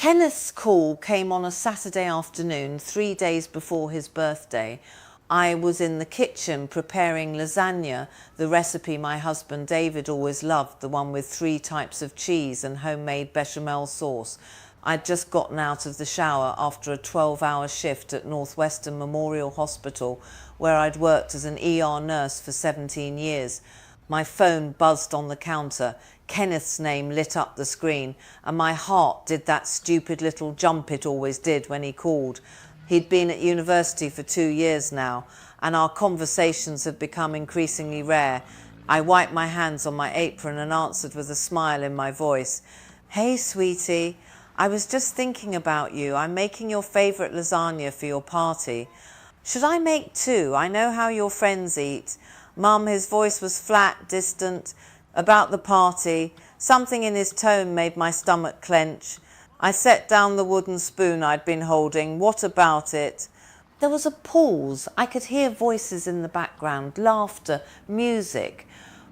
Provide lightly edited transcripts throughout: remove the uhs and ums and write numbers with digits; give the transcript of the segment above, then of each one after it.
Kenneth's call came on a Saturday afternoon, 3 days before his birthday. I was in the kitchen preparing lasagna, the recipe my husband David always loved, the one with 3 types of cheese and homemade bechamel sauce. I'd just gotten out of the shower after a 12-hour shift at Northwestern Memorial Hospital, where I'd worked as an ER nurse for 17 years. My phone buzzed on the counter. Kenneth's name lit up the screen, and my heart did that stupid little jump it always did when he called. He'd been at university for 2 years now, and our conversations had become increasingly rare. I wiped my hands on my apron and answered with a smile in my voice. "Hey, sweetie, I was just thinking about you. I'm making your favourite lasagna for your party. Should I make 2? I know how your friends eat." Mum, his voice was flat, distant. About the party, something in his tone made my stomach clench. I set down the wooden spoon I'd been holding. "What about it?" There was a pause. I could hear voices in the background, laughter, music.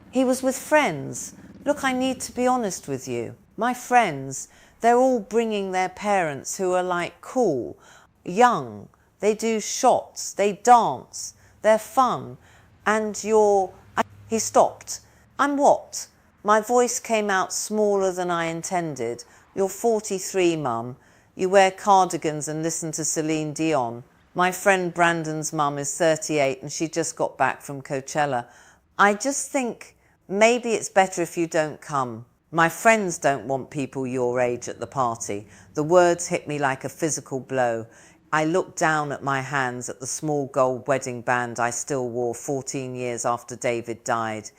He was with friends. Look, I need to be honest with you. My friends, they're all bringing their parents who are like cool, young. They do shots, they dance, they're fun. And you're... He stopped. "I'm what?" My voice came out smaller than I intended. "You're 43, Mum. You wear cardigans and listen to Celine Dion. My friend Brandon's mum is 38 and she just got back from Coachella. I just think maybe it's better if you don't come. My friends don't want people your age at the party." The words hit me like a physical blow. I looked down at my hands, at the small gold wedding band I still wore 14 years after David died,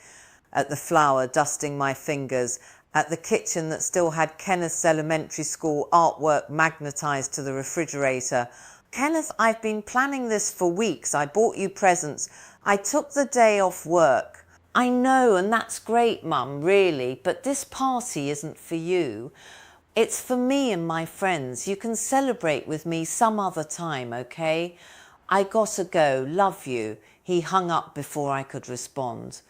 at the flour dusting my fingers, at the kitchen that still had Kenneth's elementary school artwork magnetised to the refrigerator. "Kenneth, I've been planning this for weeks. I bought you presents. I took the day off work." "I know, and that's great, Mum, really, but this party isn't for you. It's for me and my friends. You can celebrate with me some other time, okay? I gotta go. Love you." He hung up before I could respond.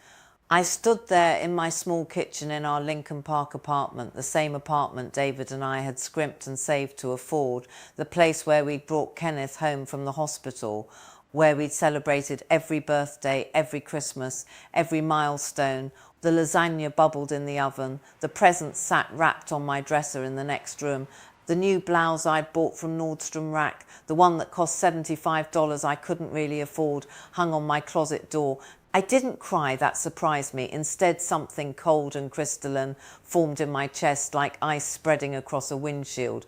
I stood there in my small kitchen in our Lincoln Park apartment, the same apartment David and I had scrimped and saved to afford, the place where we'd brought Kenneth home from the hospital, where we'd celebrated every birthday, every Christmas, every milestone. The lasagna bubbled in the oven, the presents sat wrapped on my dresser in the next room, the new blouse I'd bought from Nordstrom Rack, the one that cost $75 I couldn't really afford, hung on my closet door. I didn't cry, that surprised me. Instead, something cold and crystalline formed in my chest like ice spreading across a windshield.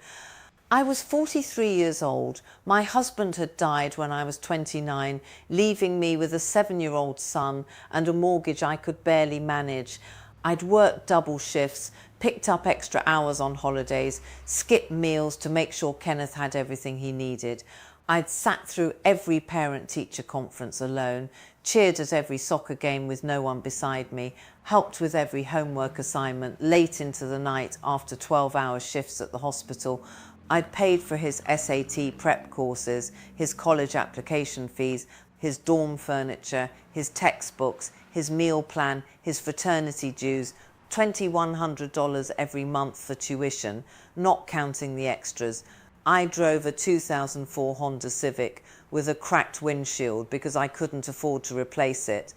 I was 43 years old. My husband had died when I was 29, leaving me with a 7-year-old son and a mortgage I could barely manage. I'd worked double shifts, picked up extra hours on holidays, skipped meals to make sure Kenneth had everything he needed. I'd sat through every parent-teacher conference alone, cheered at every soccer game with no one beside me, helped with every homework assignment late into the night after 12-hour shifts at the hospital. I'd paid for his SAT prep courses, his college application fees, his dorm furniture, his textbooks, his meal plan, his fraternity dues, $2,100 every month for tuition, not counting the extras. I drove a 2004 Honda Civic with a cracked windshield because I couldn't afford to replace it.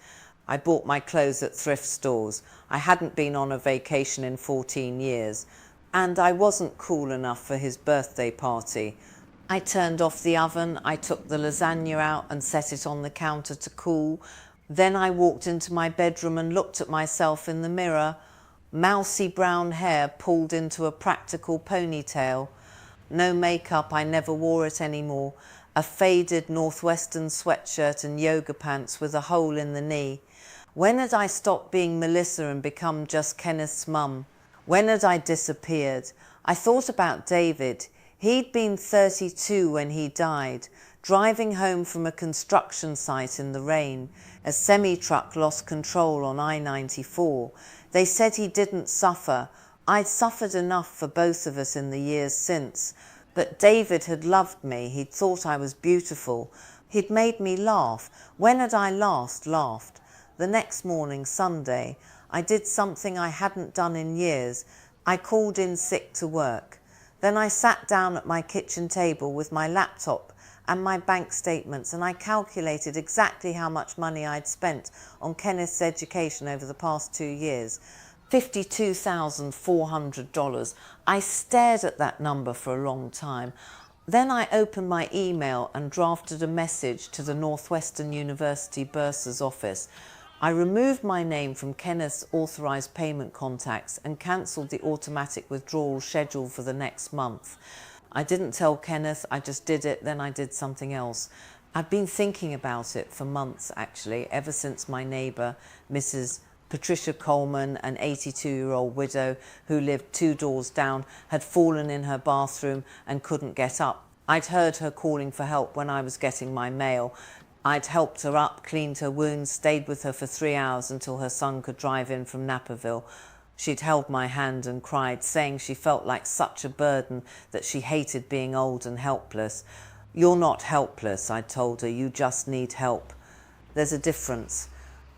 I bought my clothes at thrift stores. I hadn't been on a vacation in 14 years. And I wasn't cool enough for his birthday party. I turned off the oven, I took the lasagna out and set it on the counter to cool. Then I walked into my bedroom and looked at myself in the mirror. Mousy brown hair pulled into a practical ponytail. No makeup, I never wore it anymore. A faded Northwestern sweatshirt and yoga pants with a hole in the knee. When had I stopped being Melissa and become just Kenneth's mum? When had I disappeared? I thought about David. He'd been 32 when he died, driving home from a construction site in the rain. A semi-truck lost control on I-94. They said he didn't suffer. I'd suffered enough for both of us in the years since. But David had loved me. He'd thought I was beautiful. He'd made me laugh. When had I last laughed? The next morning, Sunday, I did something I hadn't done in years. I called in sick to work. Then I sat down at my kitchen table with my laptop and my bank statements, and I calculated exactly how much money I'd spent on Kenneth's education over the past 2 years. $52,400. I stared at that number for a long time. Then I opened my email and drafted a message to the Northwestern University Bursar's office. I removed my name from Kenneth's authorised payment contacts and cancelled the automatic withdrawal schedule for the next month. I didn't tell Kenneth, I just did it, then I did something else. I've been thinking about it for months actually, ever since my neighbour, Mrs. Patricia Coleman, an 82-year-old widow who lived 2 doors down, had fallen in her bathroom and couldn't get up. I'd heard her calling for help when I was getting my mail. I'd helped her up, cleaned her wounds, stayed with her for 3 hours until her son could drive in from Naperville. She'd held my hand and cried, saying she felt like such a burden, that she hated being old and helpless. "You're not helpless," I told her, "you just need help. There's a difference."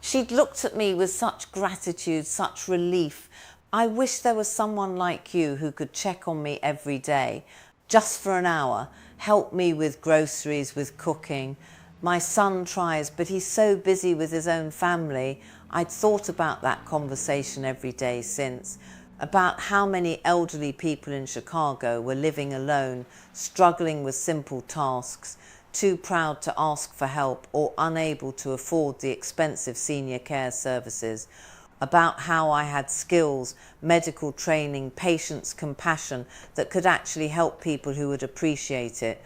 She'd looked at me with such gratitude, such relief. "I wish there was someone like you who could check on me every day, just for an hour, help me with groceries, with cooking. My son tries, but he's so busy with his own family." I'd thought about that conversation every day since, about how many elderly people in Chicago were living alone, struggling with simple tasks, too proud to ask for help or unable to afford the expensive senior care services, about how I had skills, medical training, patience, compassion that could actually help people who would appreciate it.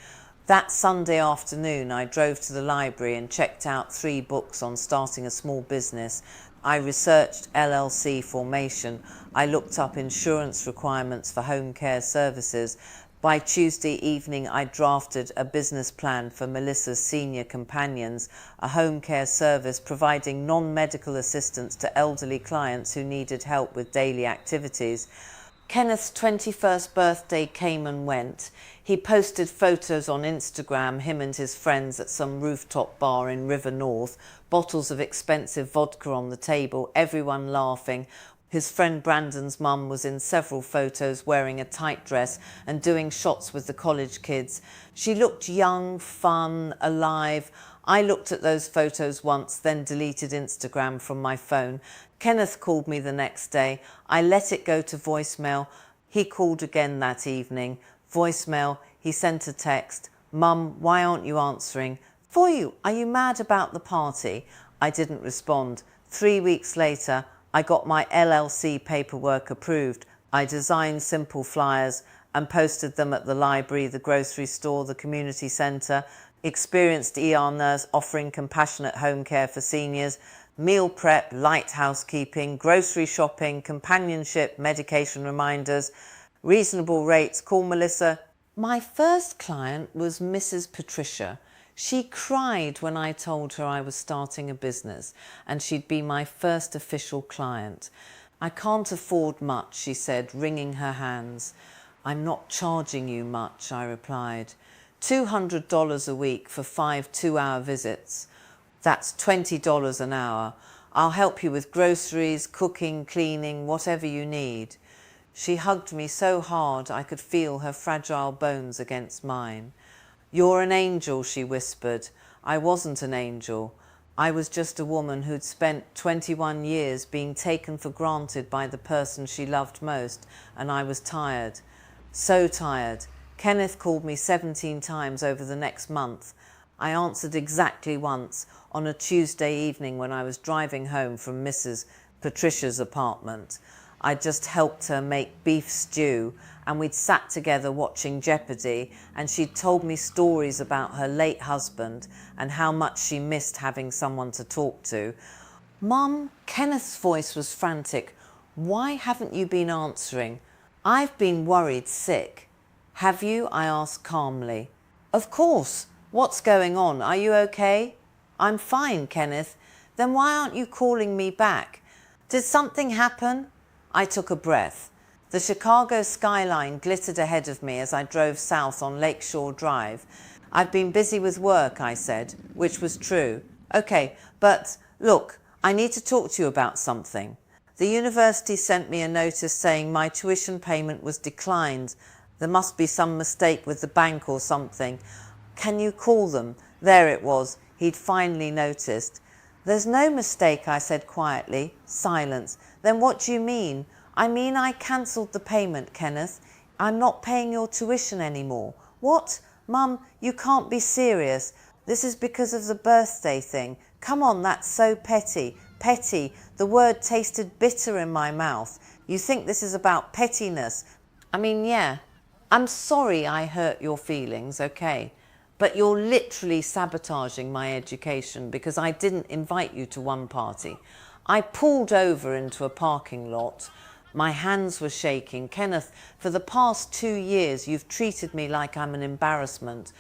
That Sunday afternoon, I drove to the library and checked out 3 books on starting a small business. I researched LLC formation. I looked up insurance requirements for home care services. By Tuesday evening, I drafted a business plan for Melissa's Senior Companions, a home care service providing non-medical assistance to elderly clients who needed help with daily activities. Kenneth's 21st birthday came and went. He posted photos on Instagram, him and his friends at some rooftop bar in River North, bottles of expensive vodka on the table, everyone laughing. His friend Brandon's mum was in several photos wearing a tight dress and doing shots with the college kids. She looked young, fun, alive. I looked at those photos once, then deleted Instagram from my phone. Kenneth called me the next day. I let it go to voicemail. He called again that evening. Voicemail, he sent a text. "Mum, why aren't you answering?" "For you, are you mad about the party?" I didn't respond. 3 weeks later, I got my LLC paperwork approved. I designed simple flyers and posted them at the library, the grocery store, the community centre, experienced ER nurse offering compassionate home care for seniors, meal prep, light housekeeping, grocery shopping, companionship, medication reminders, reasonable rates, call Melissa. My first client was Mrs. Patricia. She cried when I told her I was starting a business and she'd be my first official client. "I can't afford much," she said, wringing her hands. "I'm not charging you much," I replied. $200 a week for 5 2-hour visits. That's $20 an hour. I'll help you with groceries, cooking, cleaning, whatever you need." She hugged me so hard I could feel her fragile bones against mine. "You're an angel," she whispered. I wasn't an angel. I was just a woman who'd spent 21 years being taken for granted by the person she loved most, and I was tired. So tired. Kenneth called me 17 times over the next month. I answered exactly once, on a Tuesday evening when I was driving home from Mrs. Patricia's apartment. I just helped her make beef stew, and we'd sat together watching Jeopardy, and she'd told me stories about her late husband and how much she missed having someone to talk to. "Mum," Kenneth's voice was frantic, "why haven't you been answering? I've been worried sick." "Have you?" I asked calmly. "Of course. What's going on? Are you okay?" "I'm fine, Kenneth." "Then why aren't you calling me back? Did something happen?" I took a breath. The Chicago skyline glittered ahead of me as I drove south on Lakeshore Drive. "I've been busy with work," I said, which was true. "Okay, but look, I need to talk to you about something. The university sent me a notice saying my tuition payment was declined. There must be some mistake with the bank or something. Can you call them? There it was. He'd finally noticed. There's no mistake, I said quietly. Silence. Then what do you mean? I mean I cancelled the payment, Kenneth. I'm not paying your tuition anymore. What? Mum, you can't be serious. This is because of the birthday thing. Come on, that's so petty. Petty. The word tasted bitter in my mouth. You think this is about pettiness? I mean, yeah. I'm sorry I hurt your feelings, okay? But you're literally sabotaging my education because I didn't invite you to one party. I pulled over into a parking lot. My hands were shaking. Kenneth, for the past 2 years, you've treated me like I'm an embarrassment.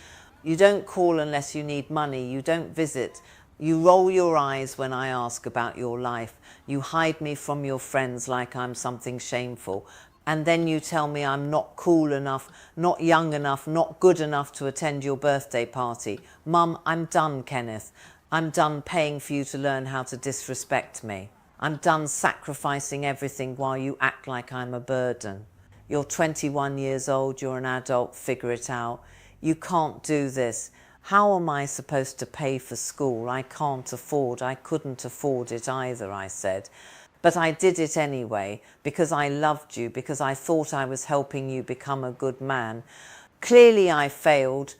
You don't call unless you need money. You don't visit. You roll your eyes when I ask about your life. You hide me from your friends like I'm something shameful. And then you tell me I'm not cool enough, not young enough, not good enough to attend your birthday party. Mum, I'm done, Kenneth. I'm done paying for you to learn how to disrespect me. I'm done sacrificing everything while you act like I'm a burden. You're 21 years old, you're an adult, figure it out. You can't do this. How am I supposed to pay for school? I couldn't afford it either, I said. But I did it anyway, because I loved you, because I thought I was helping you become a good man. Clearly I failed.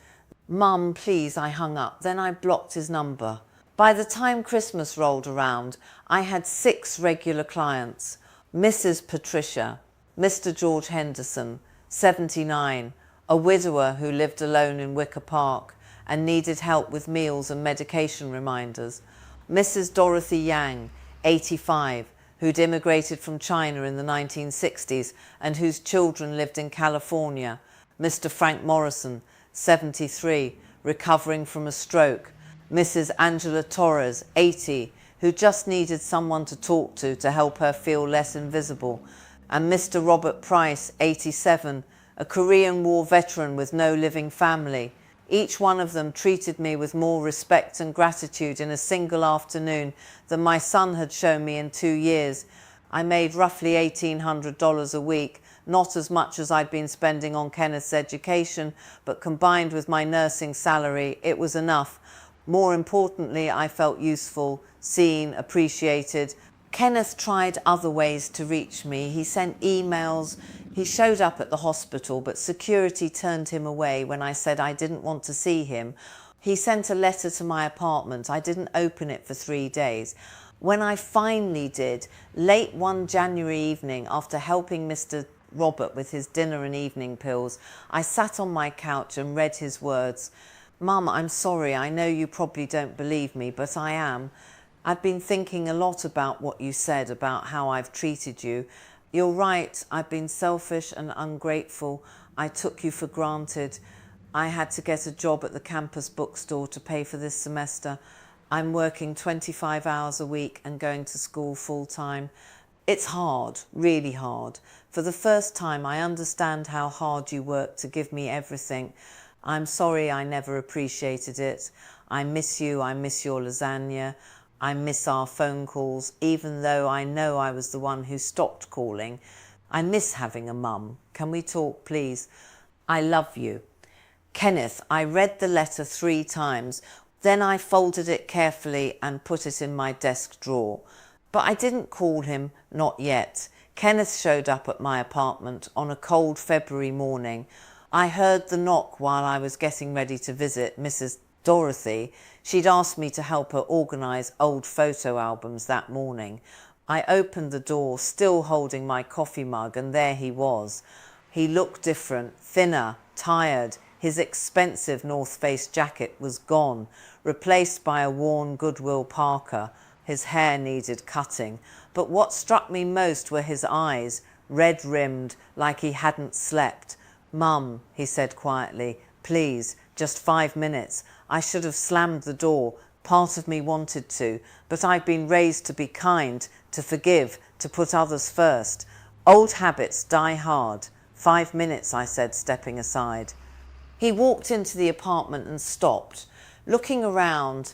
Mum, please, I hung up. Then I blocked his number. By the time Christmas rolled around, I had 6 regular clients. Mrs. Patricia, Mr. George Henderson, 79, a widower who lived alone in Wicker Park and needed help with meals and medication reminders. Mrs. Dorothy Yang, 85, who'd immigrated from China in the 1960s and whose children lived in California. Mr. Frank Morrison, 73, recovering from a stroke. Mrs. Angela Torres, 80, who just needed someone to talk to help her feel less invisible. And Mr. Robert Price, 87, a Korean War veteran with no living family. Each one of them treated me with more respect and gratitude in a single afternoon than my son had shown me in 2 years. I made roughly $1,800 a week, not as much as I'd been spending on Kenneth's education, but combined with my nursing salary, it was enough. More importantly, I felt useful, seen, appreciated. Kenneth tried other ways to reach me. He sent emails. He showed up at the hospital, but security turned him away when I said I didn't want to see him. He sent a letter to my apartment. I didn't open it for 3 days. When I finally did, late one January evening, after helping Mr. Robert with his dinner and evening pills, I sat on my couch and read his words. Mum, I'm sorry. I know you probably don't believe me, but I am. I've been thinking a lot about what you said about how I've treated you. You're right, I've been selfish and ungrateful. I took you for granted. I had to get a job at the campus bookstore to pay for this semester. I'm working 25 hours a week and going to school full time. It's hard, really hard. For the first time, I understand how hard you work to give me everything. I'm sorry I never appreciated it. I miss you, I miss your lasagna. I miss our phone calls, even though I know I was the one who stopped calling. I miss having a mum. Can we talk, please? I love you. Kenneth, I read the letter 3 times. Then I folded it carefully and put it in my desk drawer. But I didn't call him, not yet. Kenneth showed up at my apartment on a cold February morning. I heard the knock while I was getting ready to visit Mrs. Dorothy. She'd asked me to help her organise old photo albums that morning. I opened the door, still holding my coffee mug, and there he was. He looked different, thinner, tired. His expensive North Face jacket was gone, replaced by a worn Goodwill Parker. His hair needed cutting. But what struck me most were his eyes, red-rimmed, like he hadn't slept. Mum, he said quietly, please, just 5 minutes. I should have slammed the door. Part of me wanted to, but I've been raised to be kind, to forgive, to put others first. Old habits die hard. 5 minutes, I said, stepping aside. He walked into the apartment and stopped. Looking around,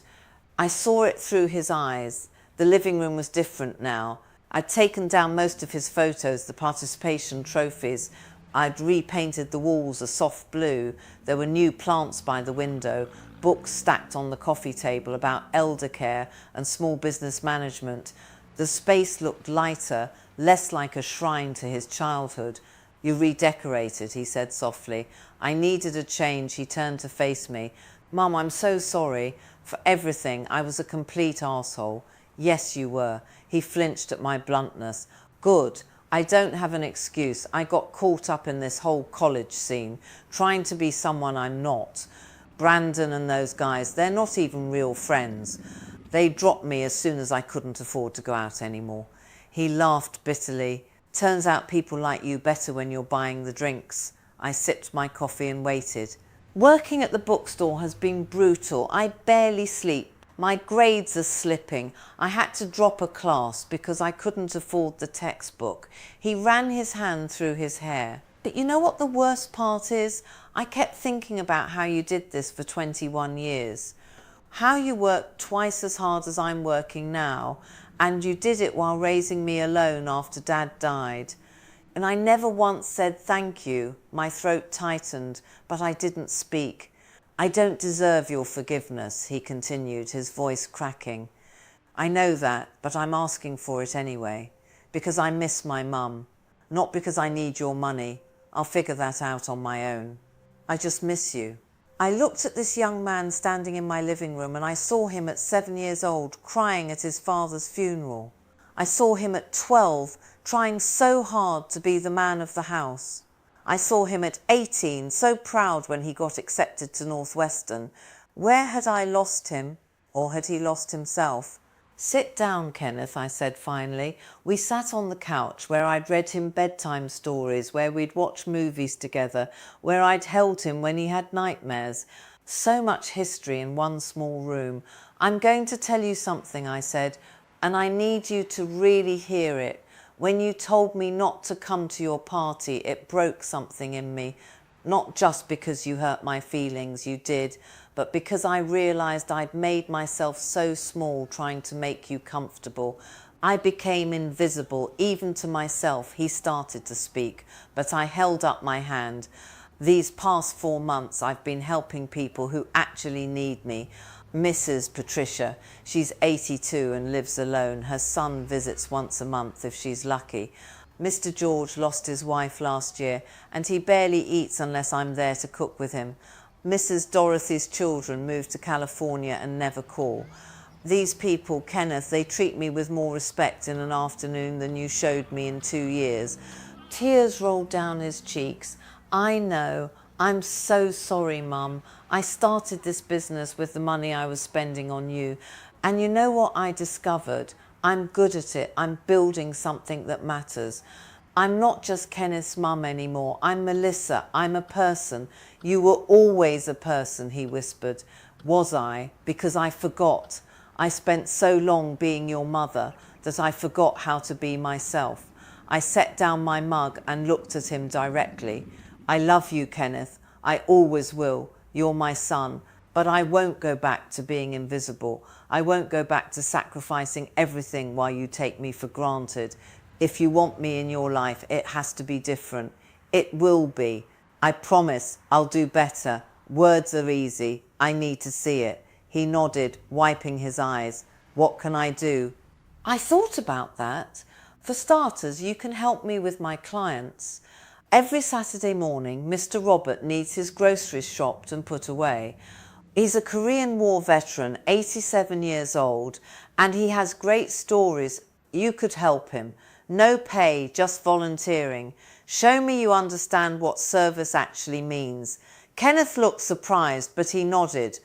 I saw it through his eyes. The living room was different now. I'd taken down most of his photos, the participation trophies. I'd repainted the walls a soft blue. There were new plants by the window, books stacked on the coffee table about elder care and small business management. The space looked lighter, less like a shrine to his childhood. You redecorated, he said softly. I needed a change. He turned to face me. Mum, I'm so sorry for everything. I was a complete arsehole. Yes, you were. He flinched at my bluntness. Good. I don't have an excuse. I got caught up in this whole college scene, trying to be someone I'm not. Brandon and those guys, they're not even real friends. They dropped me as soon as I couldn't afford to go out anymore. He laughed bitterly. Turns out people like you better when you're buying the drinks. I sipped my coffee and waited. Working at the bookstore has been brutal. I barely sleep. My grades are slipping. I had to drop a class because I couldn't afford the textbook. He ran his hand through his hair. But you know what the worst part is? I kept thinking about how you did this for 21 years. How you worked twice as hard as I'm working now, and you did it while raising me alone after Dad died. And I never once said thank you. My throat tightened, but I didn't speak. I don't deserve your forgiveness, he continued, his voice cracking. I know that, but I'm asking for it anyway, because I miss my mum, not because I need your money. I'll figure that out on my own. I just miss you. I looked at this young man standing in my living room, and I saw him at 7 years old crying at his father's funeral. I saw him at 12 trying so hard to be the man of the house. I saw him at 18 so proud when he got accepted to Northwestern. Where had I lost him, or had he lost himself? Sit down, Kenneth, I said finally. We sat on the couch where I'd read him bedtime stories, where we'd watched movies together, where I'd held him when he had nightmares. So much history in one small room. I'm going to tell you something, I said, and I need you to really hear it. When you told me not to come to your party, it broke something in me. Not just because you hurt my feelings, you did, but because I realised I'd made myself so small trying to make you comfortable. I became invisible, even to myself. He started to speak, but I held up my hand. These past 4 months, I've been helping people who actually need me. Mrs. Patricia, she's 82 and lives alone. Her son visits once a month if she's lucky. Mr. George lost his wife last year, and he barely eats unless I'm there to cook with him. Mrs. Dorothy's children moved to California and never call. These people, Kenneth, they treat me with more respect in an afternoon than you showed me in 2 years. Tears rolled down his cheeks. I know. I'm so sorry, Mum. I started this business with the money I was spending on you. And you know what I discovered? I'm good at it. I'm building something that matters. I'm not just Kenneth's mum anymore. I'm Melissa. I'm a person. You were always a person, he whispered. Was I? Because I forgot. I spent so long being your mother that I forgot how to be myself. I set down my mug and looked at him directly. I love you, Kenneth. I always will. You're my son. But I won't go back to being invisible. I won't go back to sacrificing everything while you take me for granted. If you want me in your life, it has to be different. It will be. I promise I'll do better. Words are easy. I need to see it. He nodded, wiping his eyes. What can I do? I thought about that. For starters, you can help me with my clients. Every Saturday morning, Mr. Robert needs his groceries shopped and put away. He's a Korean War veteran, 87 years old, and he has great stories. You could help him. No pay, just volunteering. Show me you understand what service actually means. Kenneth looked surprised, but he nodded.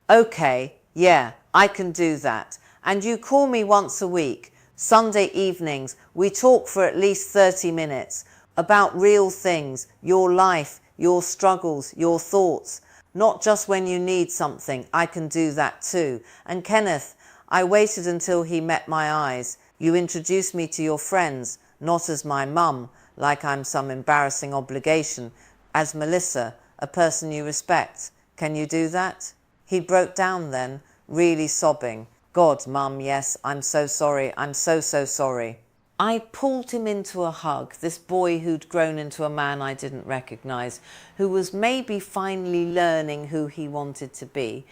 Okay, yeah, I can do that. And you call me once a week. Sunday evenings, we talk for at least 30 minutes about real things, your life, your struggles, your thoughts. Not just when you need something. I can do that too. And Kenneth, I waited until he met my eyes. You introduced me to your friends, not as my mum, like I'm some embarrassing obligation, as Melissa, a person you respect. Can you do that? He broke down then, really sobbing. God, Mum, yes, I'm so sorry. I'm so sorry. I pulled him into a hug, this boy who'd grown into a man I didn't recognise, who was maybe finally learning who he wanted to be.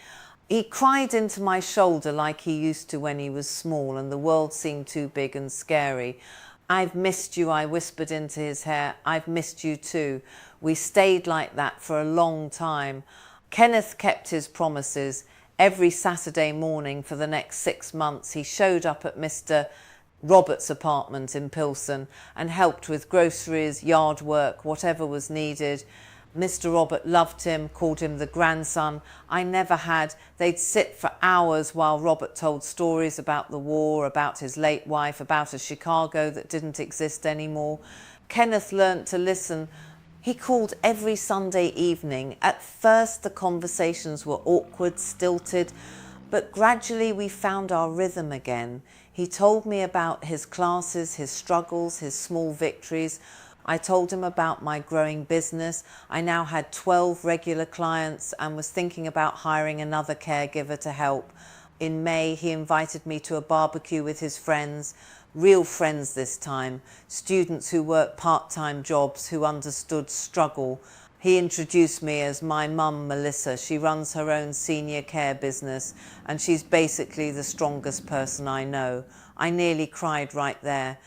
He cried into my shoulder like he used to when he was small and the world seemed too big and scary. "I've missed you," I whispered into his hair. "I've missed you too." We stayed like that for a long time. Kenneth kept his promises. Every Saturday morning for the next 6 months, he showed up at Mr. Robert's apartment in Pilsen and helped with groceries, yard work, whatever was needed. Mr. Robert loved him, called him the grandson I never had. They'd sit for hours while Robert told stories about the war, about his late wife, about a Chicago that didn't exist anymore. Kenneth learnt to listen. He called every Sunday evening. At first the conversations were awkward, stilted, but gradually we found our rhythm again. He told me about his classes, his struggles, his small victories. I told him about my growing business. I now had 12 regular clients and was thinking about hiring another caregiver to help. In May, he invited me to a barbecue with his friends, real friends this time, students who worked part-time jobs, who understood struggle. He introduced me as my mum, Melissa. She runs her own senior care business and she's basically the strongest person I know. I nearly cried right there.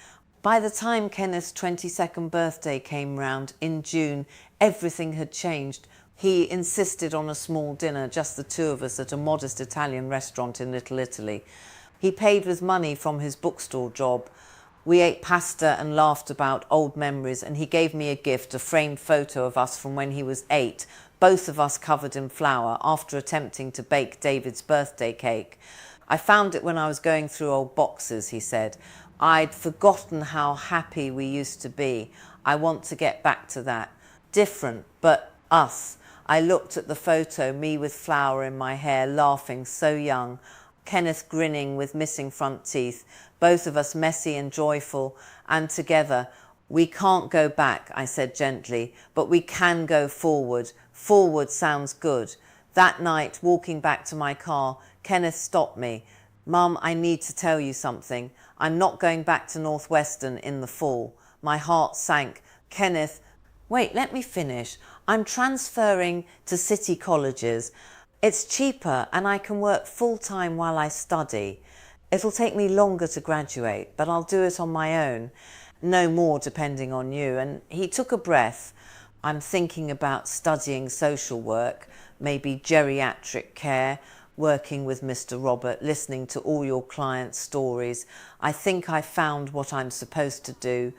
By the time Kenneth's 22nd birthday came round in June, everything had changed. He insisted on a small dinner, just the two of us, at a modest Italian restaurant in Little Italy. He paid with money from his bookstore job. We ate pasta and laughed about old memories, and he gave me a gift, a framed photo of us from when he was 8, both of us covered in flour, after attempting to bake David's birthday cake. "I found it when I was going through old boxes," he said. "I'd forgotten how happy we used to be. I want to get back to that. Different, but us." I looked at the photo, me with flour in my hair, laughing, so young. Kenneth grinning with missing front teeth, both of us messy and joyful, and together. "We can't go back," I said gently, "but we can go forward. Forward sounds good." That night, walking back to my car, Kenneth stopped me. "Mum, I need to tell you something. I'm not going back to Northwestern in the fall." My heart sank. "Kenneth," "Wait, let me finish. "I'm transferring to city colleges. It's cheaper and I can work full-time while I study. It'll take me longer to graduate, but I'll do it on my own. No more depending on you." And he took a breath. "I'm thinking about studying social work, maybe geriatric care, working with Mr. Robert, listening to all your clients' stories. I think I found what I'm supposed to do."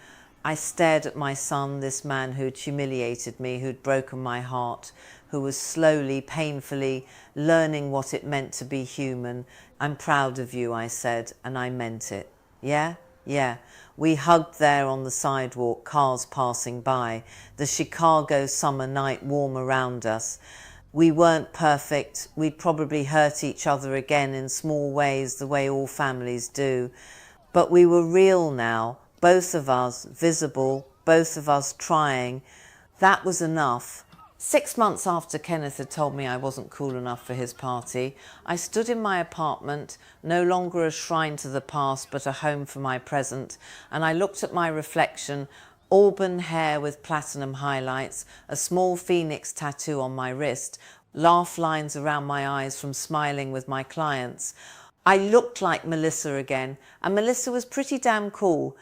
I stared at my son, this man who'd humiliated me, who'd broken my heart, who was slowly, painfully learning what it meant to be human. "I'm proud of you," I said, and I meant it. "Yeah? Yeah." We hugged there on the sidewalk, cars passing by, the Chicago summer night warm around us. We weren't perfect. We'd probably hurt each other again in small ways, the way all families do. But we were real now, both of us visible, both of us trying. That was enough. 6 months after Kenneth had told me I wasn't cool enough for his party, I stood in my apartment, no longer a shrine to the past but a home for my present, and I looked at my reflection, auburn hair with platinum highlights, a small phoenix tattoo on my wrist, laugh lines around my eyes from smiling with my clients. I looked like Melissa again, and Melissa was pretty damn cool.